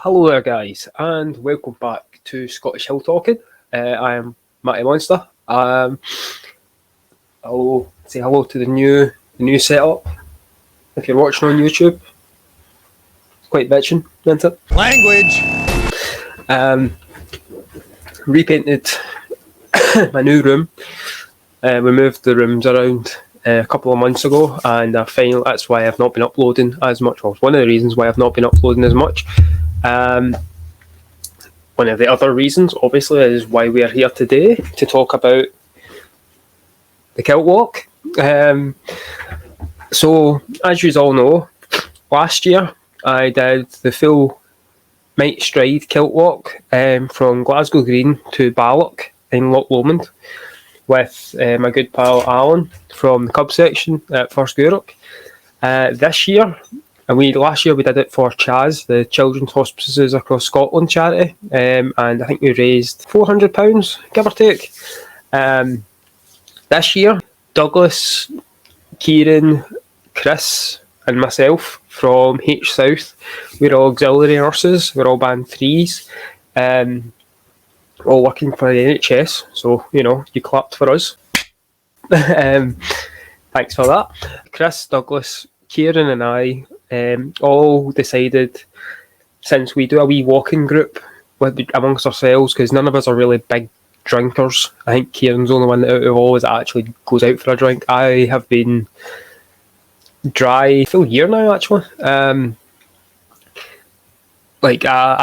Hello there, guys, and welcome back to Scottish Hill Talking. I am Matty Monster. Say hello to the new setup. If you're watching on YouTube, it's quite bitching, isn't it? Language. Repainted my new room. We moved the rooms around a couple of months ago, and that's why I've not been uploading as much. Well, it's one of the reasons why I've not been uploading as much. One of the other reasons, obviously, is why we are here today to talk about the Kilt Walk. So, as you all know, last year I did the full Might Stride Kilt Walk from Glasgow Green to Balloch in Loch Lomond with my good pal Alan from the Cub section at First Gourock. This year, last year we did it for CHAS, the Children's Hospices Across Scotland charity, and I think we raised £400, give or take. This year, Douglas, Kieran, Chris and myself from H South, we're all auxiliary nurses, we're all band 3s, all working for the NHS, so, you clapped for us. Thanks for that. Chris, Douglas, Kieran and I all decided, since we do a wee walking group amongst ourselves, because none of us are really big drinkers. I think Kieran's the only one out of all that actually goes out for a drink. I have been dry full year now, actually. I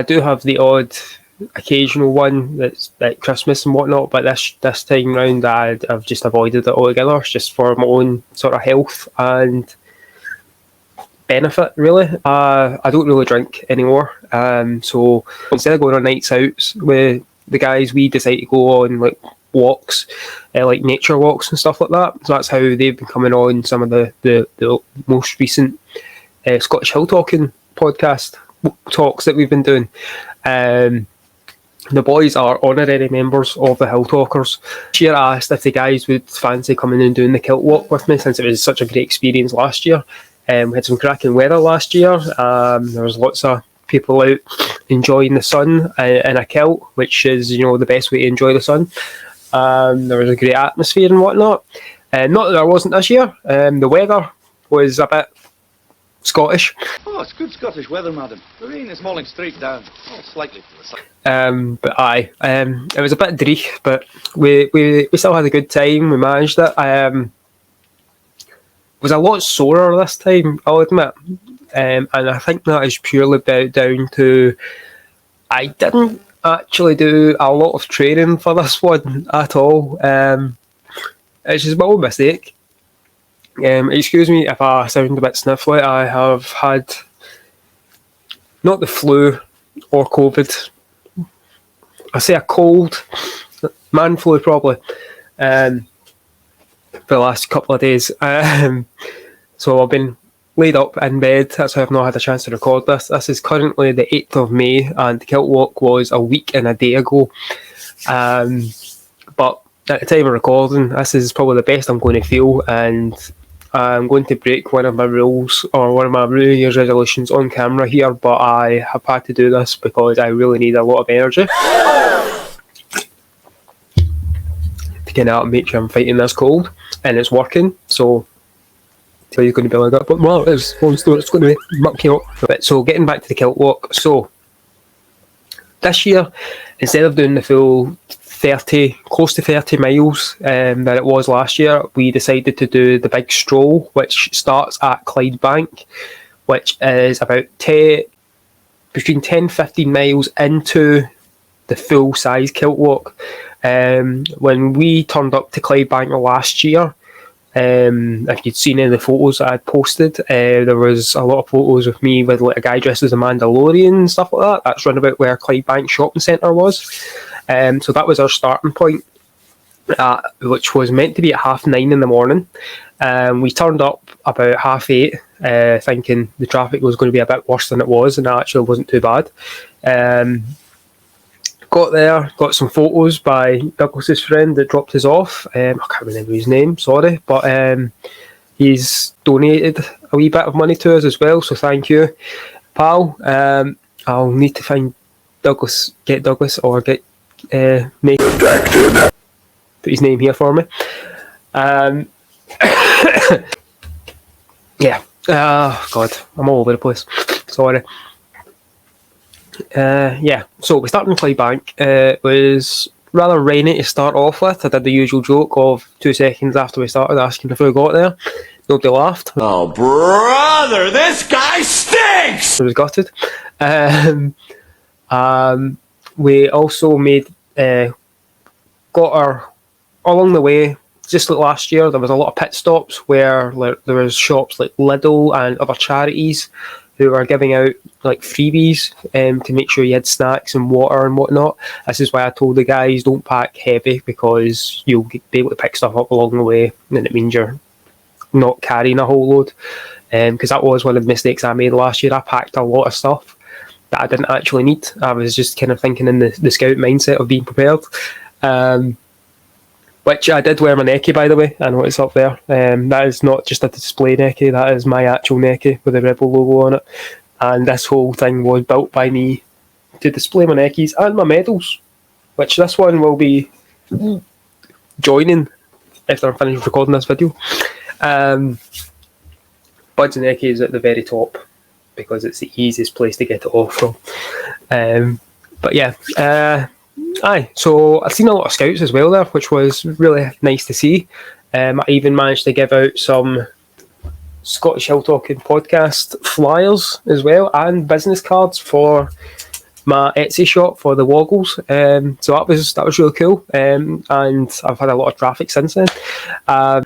do have the odd occasional one that's like Christmas and whatnot, but this time round I've just avoided it altogether. It's just for my own sort of health and benefit, really. I don't really drink anymore, so instead of going on nights out with the guys, we decide to go on like walks, like nature walks and stuff like that. So that's how they've been coming on some of the most recent Scottish Hill Talking podcast talks that we've been doing. The boys are honorary members of the Hill Talkers. This year I asked if the guys would fancy coming and doing the Kilt Walk with me, since it was such a great experience last year. We had some cracking weather last year. There was lots of people out enjoying the sun in a kilt, which is, the best way to enjoy the sun. There was a great atmosphere and whatnot. Not that there wasn't this year. The weather was a bit Scottish. Oh, it's good Scottish weather, madam. The rain is falling straight down. Oh, slightly to the side. But aye, it was a bit dreich, but we still had a good time. We managed it. Was a lot sorer this time, I'll admit, and I think that is purely down to I didn't actually do a lot of training for this one at all. It's just my own mistake. Excuse me if I sound a bit sniffly. I have had not the flu or COVID. I say a cold, man flu probably. For the last couple of days. So I've been laid up in bed. That's why I've not had a chance to record this. This is currently the 8th of May and the Kilt Walk was a week and a day ago. But at the time of recording, this is probably the best I'm going to feel, and I'm going to break one of my rules or one of my New Year's resolutions on camera here, but I have had to do this because I really need a lot of energy to get out and make sure I'm fighting this cold, and it's working. So you're going to be like that, but well, it's going to muck you up. But so getting back to the Kilt Walk, so this year, instead of doing the full close to 30 miles that it was last year, we decided to do the big stroll, which starts at Clydebank, which is about between 10 and 15 miles into the full size Kilt Walk. When we turned up to Clydebank last year, if you'd seen any of the photos that I'd posted, there was a lot of photos of me with like a guy dressed as a Mandalorian and stuff like that. That's round about where Clydebank Shopping Centre was. So that was our starting point, which was meant to be at 9:30 in the morning. We turned up about 8:30, thinking the traffic was going to be a bit worse than it was, and it actually wasn't too bad. Got there, got some photos by Douglas's friend that dropped us off. I can't remember his name, sorry, but he's donated a wee bit of money to us as well, so thank you, pal. I'll need to find get Douglas or get Nathan. Put his name here for me. Yeah. Oh, God. I'm all over the place. Sorry. Yeah. So we started in Clydebank. It was rather rainy to start off with. I did the usual joke of 2 seconds after we started asking if we got there. Nobody laughed. Oh, brother, this guy stinks! I was gutted. We also got our, along the way, just like last year, there was a lot of pit stops where there was shops like Lidl and other charities who were giving out like freebies to make sure you had snacks and water and whatnot. This is why I told the guys, don't pack heavy because you'll be able to pick stuff up along the way, and it means you're not carrying a whole load. Because that was one of the mistakes I made last year. I packed a lot of stuff that I didn't actually need. I was just kind of thinking in the scout mindset of being prepared. Which I did wear my necky, by the way. I know it's up there. That is not just a display necky, that is my actual necky with the Rebel logo on it. And this whole thing was built by me to display my neckies and my medals, which this one will be joining after I'm finished recording this video. Buds and necky is at the very top because it's the easiest place to get it off from. But yeah, so I've seen a lot of scouts as well there, which was really nice to see. I even managed to give out some Scottish Hill Talking podcast flyers as well and business cards for my Etsy shop for the Woggles. So that was really cool. And I've had a lot of traffic since then.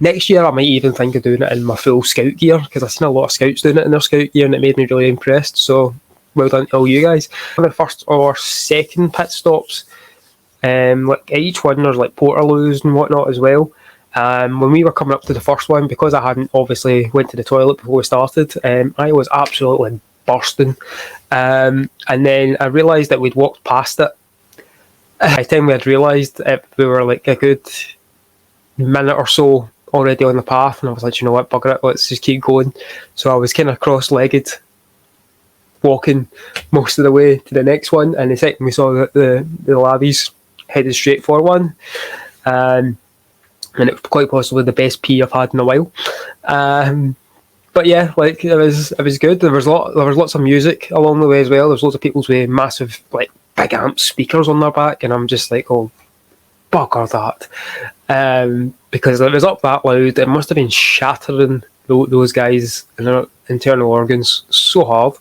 Next year I might even think of doing it in my full scout gear because I've seen a lot of scouts doing it in their scout gear and it made me really impressed. So well done to all you guys. One of the first or second pit stops, like each one there's like portaloos and whatnot as well. When we were coming up to the first one, because I hadn't obviously went to the toilet before we started, I was absolutely bursting. And then I realised that we'd walked past it. By the time we had realised it, we were like a good minute or so already on the path, and I was like, you know what, bugger it, let's just keep going. So I was kind of cross-legged, walking most of the way to the next one, and the second we saw the lavvies headed straight for one, and it was quite possibly the best pee I've had in a while. But yeah, like it was good. There was lots of music along the way as well. There's loads of people with massive like big amp speakers on their back, and I'm just like, oh, bugger that, because it was up that loud. It must have been shattering those guys and their internal organs so hard.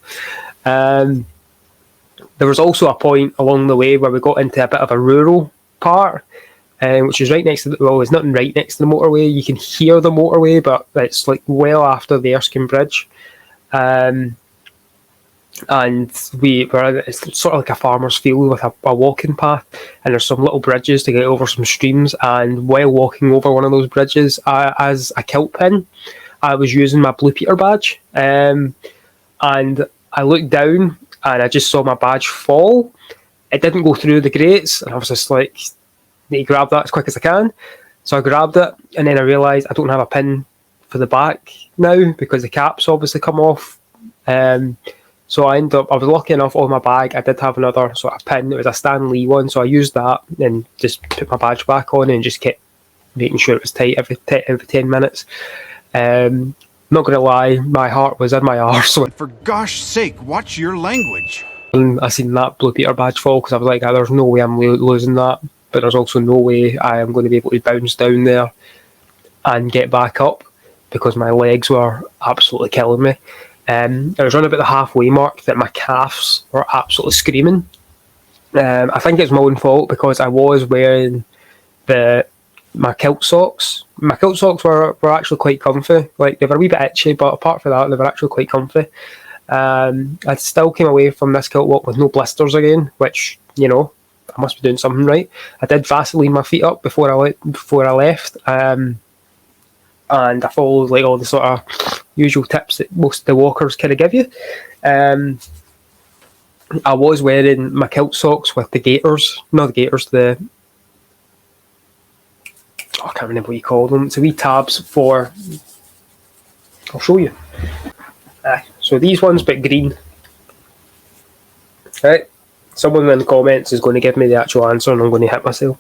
There was also a point along the way where we got into a bit of a rural part, which is right next to it's not right next to the motorway. You can hear the motorway, but it's like well after the Erskine Bridge. And it's sort of like a farmer's field with a walking path, and there's some little bridges to get over some streams. And while walking over one of those bridges, as a kilt pin, I was using my Blue Peter badge, and I looked down and I just saw my badge fall. It didn't go through the grates, and I was just like, need to grab that as quick as I can. So I grabbed it, and then I realised I don't have a pin for the back now because the cap's obviously come off. So I was lucky enough on my bag, I did have another sort of pin. It was a Stan Lee one, so I used that and just put my badge back on and just kept making sure it was tight every 10 minutes. Not going to lie, my heart was in my arse. For gosh sake, watch your language. I seen that Blue Peter badge fall because I was like, there's no way I'm losing that, but there's also no way I am going to be able to bounce down there and get back up because my legs were absolutely killing me. I was around about the halfway mark that my calves were absolutely screaming. I think it's my own fault because I was wearing my kilt socks. My kilt socks were actually quite comfy. Like, they were a wee bit itchy, but apart from that, they were actually quite comfy. I still came away from this Kilt Walk with no blisters again, which, you know, I must be doing something right. I did Vaseline my feet up before I left, and I followed like all the sort of usual tips that most of the walkers kind of give you. I was wearing my kilt socks with the gaiters, not the gaiters, I can't remember what you call them. It's a wee tabs for. I'll show you. So these ones, but green. Right. Someone in the comments is going to give me the actual answer and I'm going to hit myself.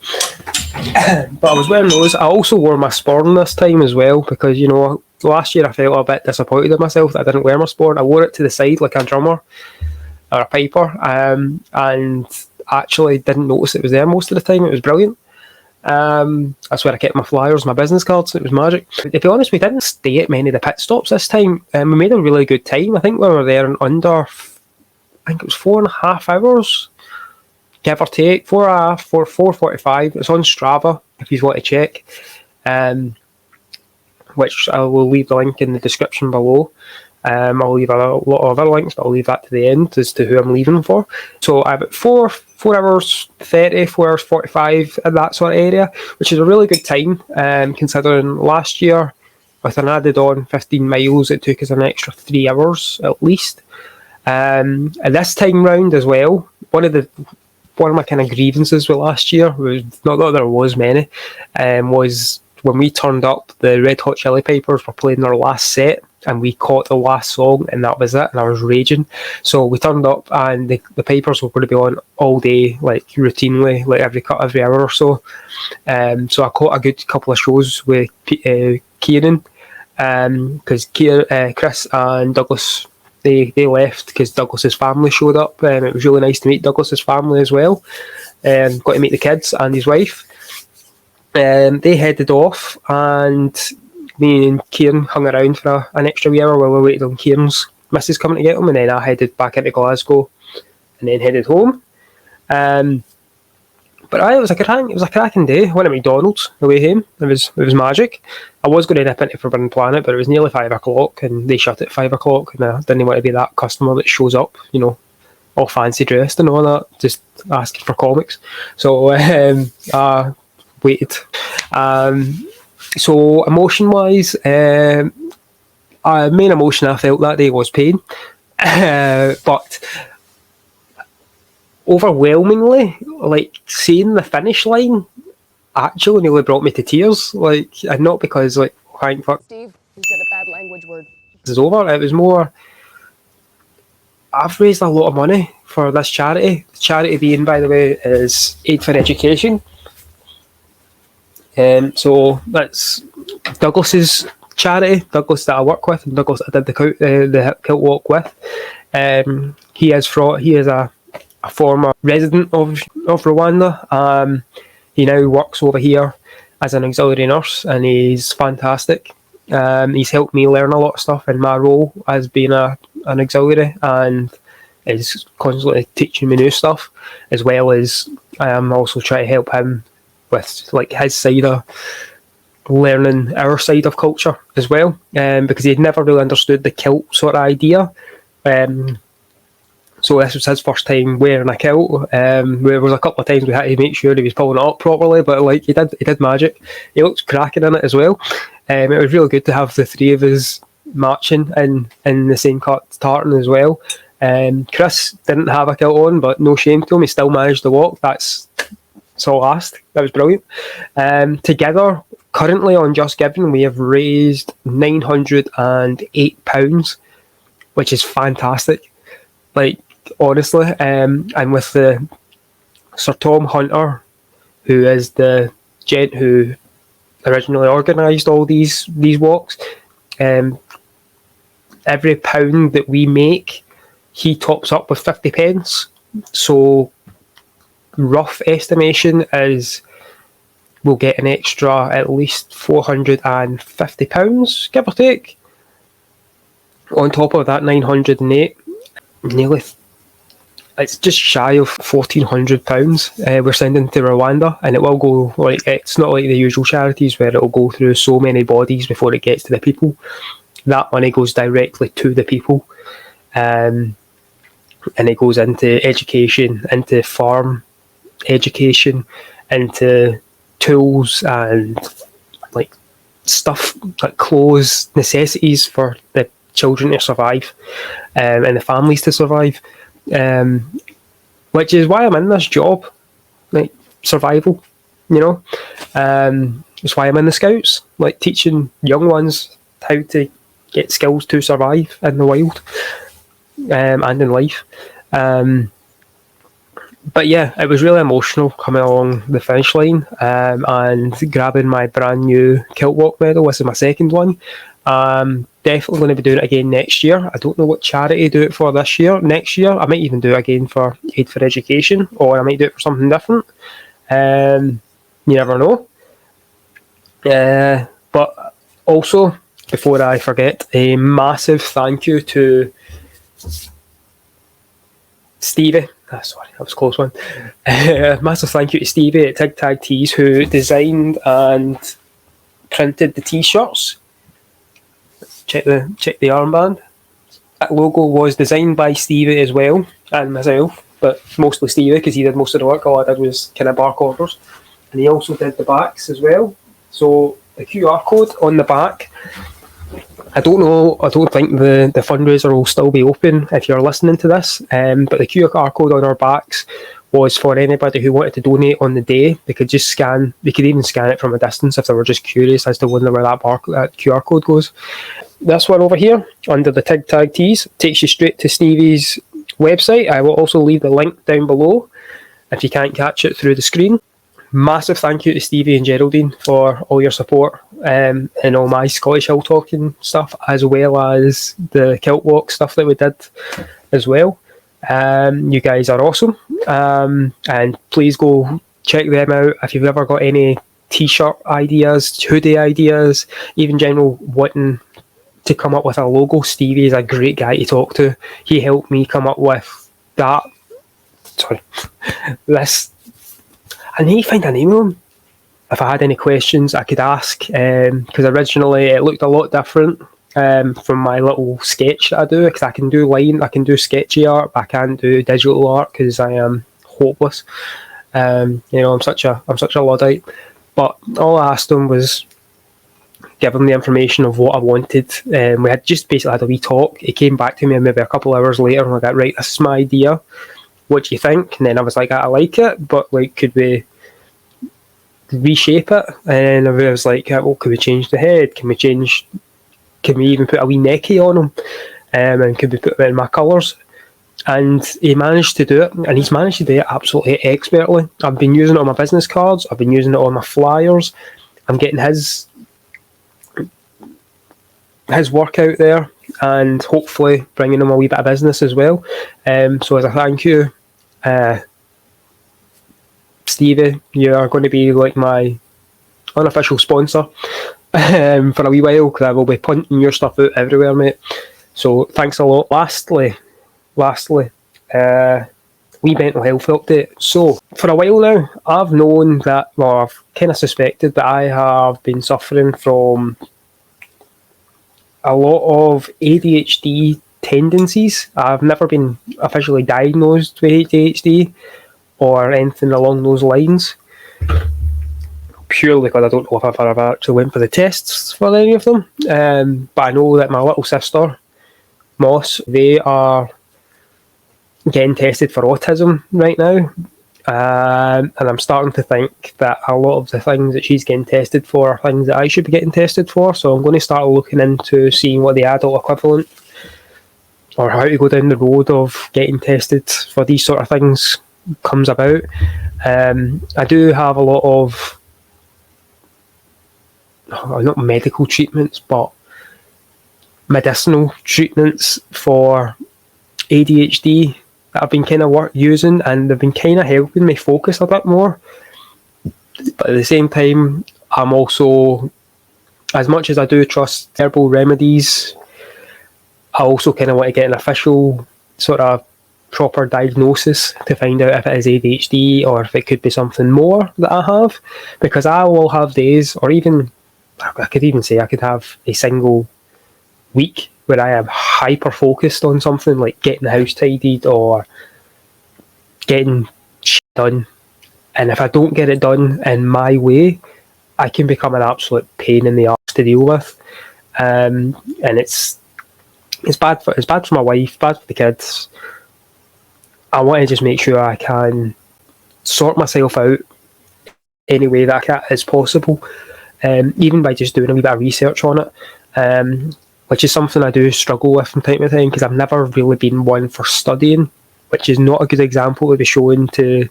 But I was wearing those. I also wore my sporran this time as well because, you know, last year I felt a bit disappointed in myself that I didn't wear my sporran. I wore it to the side like a drummer or a piper, and actually didn't notice it was there most of the time. It was brilliant. That's where I kept my flyers, my business cards. It was magic. To be honest, we didn't stay at many of the pit stops this time. We made a really good time. I think we were there in under, I think it was 4.5 hours, give or take, 4:45. It's on Strava if you want to check, which I will leave the link in the description below. I'll leave a lot of other links, but I'll leave that to the end as to who I'm leaving for. So I'm at 4 hours 30, 4 hours 45 in that sort of area, which is a really good time, considering last year with an added on 15 miles, it took us an extra 3 hours at least. And this time round as well, one of my kind of grievances with last year was, not that there was many, was when we turned up, the Red Hot Chili Peppers were playing their last set and we caught the last song and that was it, and I was raging. So we turned up and the Papers were going to be on all day, like routinely, like every hour or so. So I caught a good couple of shows with Kieran, because Chris and Douglas, they left because Douglas's family showed up. It was really nice to meet Douglas's family as well. Got to meet the kids and his wife. They headed off and me and Kieran hung around for an extra wee hour while we waited on Kieran's missus coming to get him, and then I headed back into Glasgow and then headed home. But it was a cracking day. I went to McDonald's on the way home. It was magic. I was going to nip into Forbidden Planet, but it was nearly 5 o'clock and they shut at 5 o'clock, and I didn't want to be that customer that shows up, you know, all fancy dressed and all that, just asking for comics. So I waited. So emotion wise, main emotion I felt that day was pain, but overwhelmingly, like, seeing the finish line actually nearly brought me to tears. Like, and not because, like, thank fuck Steve, you said a bad language word. This is over. It was more, I've raised a lot of money for this charity. The charity being, by the way, is Aid for Education. So that's Douglas's charity, Douglas that I work with, and Douglas that I did the Kilt Walk with. He is a former resident of Rwanda. He now works over here as an auxiliary nurse, and he's fantastic. He's helped me learn a lot of stuff in my role as being an auxiliary, and is constantly teaching me new stuff, as well as I am also trying to help him with, like, his side of learning our side of culture as well, because he'd never really understood the kilt sort of idea. So this was his first time wearing a kilt. There was a couple of times we had to make sure he was pulling it up properly, but like he did magic. He looks cracking in it as well. It was really good to have the three of us matching in the same tartan as well. Chris didn't have a kilt on, but no shame to him, he still managed to walk. That's all asked. That was brilliant. Together, currently on Just Giving, we have raised £908, which is fantastic. Like, honestly, and with the Sir Tom Hunter, who is the gent who originally organised all these walks, every pound that we make, he tops up with 50 pence. So rough estimation is we'll get an extra at least £450, give or take, on top of that 908. Nearly, it's just shy of £1,400 we're sending to Rwanda, and it will go, like, it's not like the usual charities where it will go through so many bodies before it gets to the people. That money goes directly to the people, and it goes into education, into farm education, into tools and, like, stuff like clothes, necessities for the children to survive, and the families to survive, which is why I'm in this job, like, survival, you know. It's why I'm in the Scouts, like, teaching young ones how to get skills to survive in the wild, and in life. But yeah, it was really emotional coming along the finish line, and grabbing my brand new Kilt Walk medal. This is my second one. Definitely going to be doing it again next year. I don't know what charity I do it for this year. Next year, I might even do it again for Aid for Education, or I might do it for something different. You never know. But also, before I forget, a massive thank you to Stevie. Sorry, that was a close one. Massive thank you to Stevie at Tig Tag Tees, who designed and printed the t-shirts. Check the armband. That logo was designed by Stevie as well, and myself, but mostly Stevie because he did most of the work. All I did was kind of bark orders, and he also did the backs as well. So the QR code on the back, I don't know, I don't think the fundraiser will still be open if you're listening to this, but the QR code on our backs was for anybody who wanted to donate on the day. They could just scan, they could even scan it from a distance if they were just curious as to wonder where that QR code goes. This one over here, under the Tig Tag Tees, takes you straight to Stevie's website. I will also leave the link down below if you can't catch it through the screen. Massive thank you to Stevie and Geraldine for all your support and all my Scottish Hill talking stuff, as well as the Kilt Walk stuff that we did as well. You guys are awesome, and please go check them out if you've ever got any t-shirt ideas, hoodie ideas, even general wanting to come up with a logo. Stevie is a great guy to talk to. He helped me come up with that. Sorry, this. I need to find a name of him. If I had any questions, I could ask, because originally it looked a lot different from my little sketch that I do, because I can do sketchy art, but I can't do digital art because I am hopeless. I'm such a Luddite. But all I asked him was give him the information of what I wanted. We had just basically had a wee talk. He came back to me maybe a couple of hours later and I got, right, this is my idea. What do you think? And then I was like, I like it, but like, could we reshape it? And I was like, well, could we change the head? Can we even put a wee necky on him? And could we put it in my colours? And he managed to do it, and he's managed to do it absolutely expertly. I've been using it on my business cards, I've been using it on my flyers. I'm getting his work out there, and hopefully bringing him a wee bit of business as well. So as a thank you, Stevie, you are going to be like my unofficial sponsor for a wee while, because I will be punting your stuff out everywhere, mate. So thanks a lot. Lastly, wee mental health update. So for a while now, I've known that, well, I've kind of suspected that I have been suffering from a lot of ADHD tendencies. I've never been officially diagnosed with ADHD or anything along those lines, purely because I don't know if I've ever actually went for the tests for any of them. But I know that my little sister, Moss, they are getting tested for autism right now. And I'm starting to think that a lot of the things that she's getting tested for are things that I should be getting tested for. So I'm going to start looking into seeing what the adult equivalent, or how to go down the road of getting tested for these sort of things, comes about. I do have a lot of, not medical treatments, but medicinal treatments for ADHD that I've been kind of using, and they've been kind of helping me focus a bit more. But at the same time, I'm also, as much as I do trust herbal remedies, I also kind of want to get an official sort of proper diagnosis to find out if it is ADHD or if it could be something more that I have. Because I will have days, or even, I could even say I could have a single week where I am hyper focused on something like getting the house tidied or getting shit done. And if I don't get it done in my way, I can become an absolute pain in the arse to deal with. And it's bad for my wife, bad for the kids. I want to just make sure I can sort myself out any way that is possible, even by just doing a wee bit of research on it, which is something I do struggle with from time to time, because I've never really been one for studying, which is not a good example to be showing to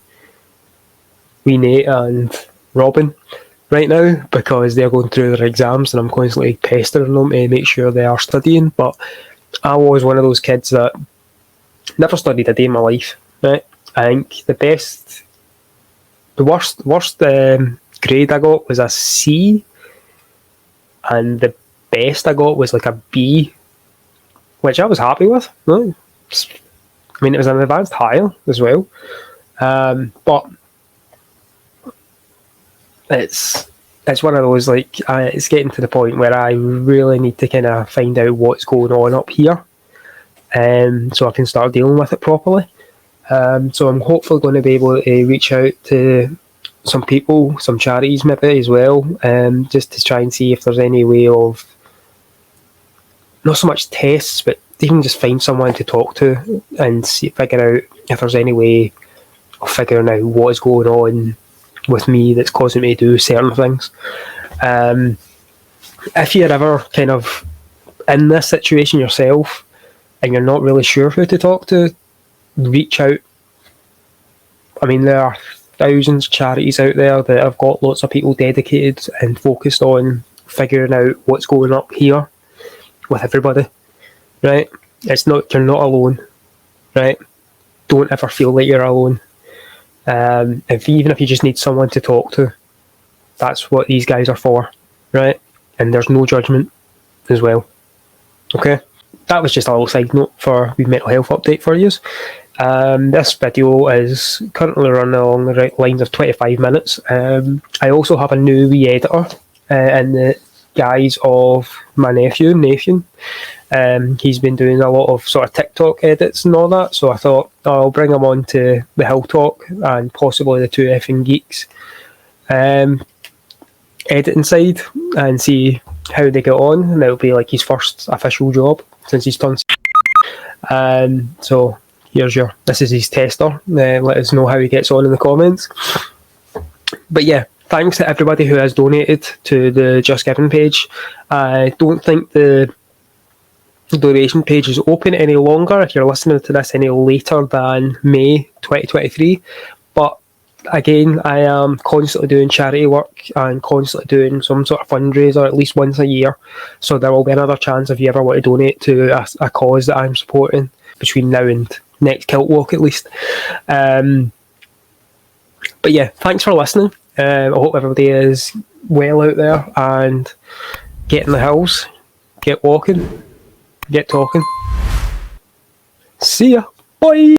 wee Nate and Robin right now, because they're going through their exams and I'm constantly pestering them to make sure they are studying. But I was one of those kids that never studied a day in my life, right? I think the worst grade I got was a C, and the best I got was like a B, which I was happy with. Right? I mean, it was an advanced higher as well, but it's one of those, like, it's getting to the point where I really need to kind of find out what's going on up here, so I can start dealing with it properly. So I'm hopefully going to be able to reach out to some people, some charities maybe as well, just to try and see if there's any way of, not so much tests, but even just find someone to talk to and figure out if there's any way of figuring out what is going on with me that's causing me to do certain things. If you're ever kind of in this situation yourself and you're not really sure who to talk to, reach out. I mean, there are thousands of charities out there that have got lots of people dedicated and focused on figuring out what's going up here with everybody, right? You're not alone, right? Don't ever feel like you're alone. Even if you just need someone to talk to, that's what these guys are for, right? And there's no judgment as well. Okay, that was just a little side note for the mental health update for you. This video is currently running along the right lines of 25 minutes. I also have a new wee editor in the guise of my nephew, Nathan. He's been doing a lot of sort of TikTok edits and all that, so I thought I'll bring him on to the Hill Talk and possibly the 2Effing Geeks editing side and see how they get on, and it'll be like his first official job since he's turned. So this is his tester. Let us know how he gets on in the comments. But yeah, thanks to everybody who has donated to the Just Giving page. I don't think the donation page is open any longer if you're listening to this any later than May 2023. But again, I am constantly doing charity work and constantly doing some sort of fundraiser at least once a year. So there will be another chance if you ever want to donate to a cause that I'm supporting between now and next Kilt Walk at least. But yeah, thanks for listening. I hope everybody is well out there and get in the hills, get walking, get talking. See ya. Bye.